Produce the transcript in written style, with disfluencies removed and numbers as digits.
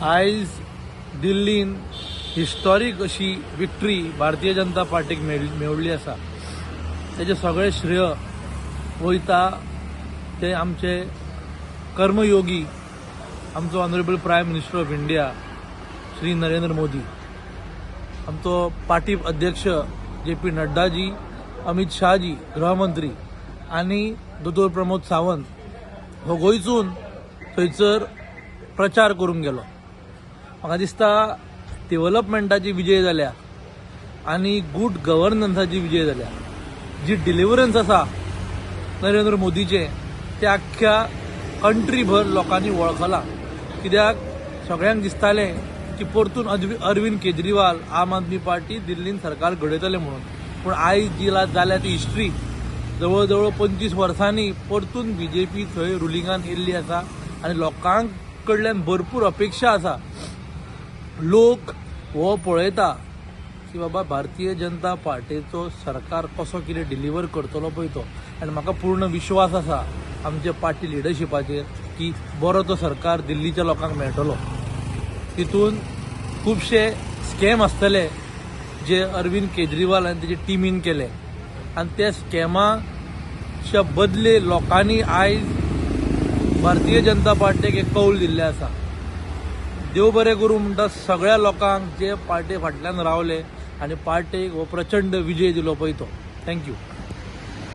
आयज दिल्लीन हिस्टॉरीक अशी विक्ट्री भारतीय जनता पार्टीक मेळ्ळी आसा। तेजे सगळे श्रेय वयता ते आमचे कर्मयोगी आमचो honourable prime minister of India Shri Narendra Modi, आमचो पार्टी अध्यक्ष JP नड्डाजी, अमित शाहजी गृहमंत्री आनी दोतोर प्रमोद सावंत हो गोंयसून थंयसर प्रचार करूंक गेलो। म्हाका दिसता डेव्हलपमेंटाची विजय जाल्या आनी गुड गव्हर्नन्साची विजय जाल्या। जी डिलिव्हरन्स आसा नरेंद्र मोदीचे ते आख्ख्या कंट्रीभर लोकांनी वळखलां। कित्याक सगळ्यांक दिसतालें की परतून अरविंद केजरीवाल आम आदमी पार्टी दिल्लीन सरकार घडयतले म्हणून, पूण आयज जी जाल्या ती हिस्ट्री। जवळ जवळ 25 वर्सांनी परतून BJP थंय रुलिंगान येयल्ली आसा आनी लोकांक कडल्यान भरपूर अपेक्षा आसा। लोक हो पळयता की बाबा भारतीय जनता पार्टीचो सरकार कसो कितें डिलिव्हर करतलो पळय तो, आनी म्हाका पूर्ण विश्वास आसा आमच्या पार्टी लिडरशिपाचेर की बरो तो सरकार दिल्लीच्या लोकांक मेळटलो। तितून खुबशे स्कॅम आसतले जे अरविंद केजरीवाल आनी तेजे टिमीन केले आनी त्या स्कॅमाच्या बदले लोकांनी आयज भारतीय जनता पार्टीक एक कौल दिल्लें आसा। देव बरें करूं म्हणटा सगळ्या लोकांक जे पार्टी फाटल्यान रावले आनी पार्टीक हो प्रचंड विजय दिलो पळय तो। थँक्यू।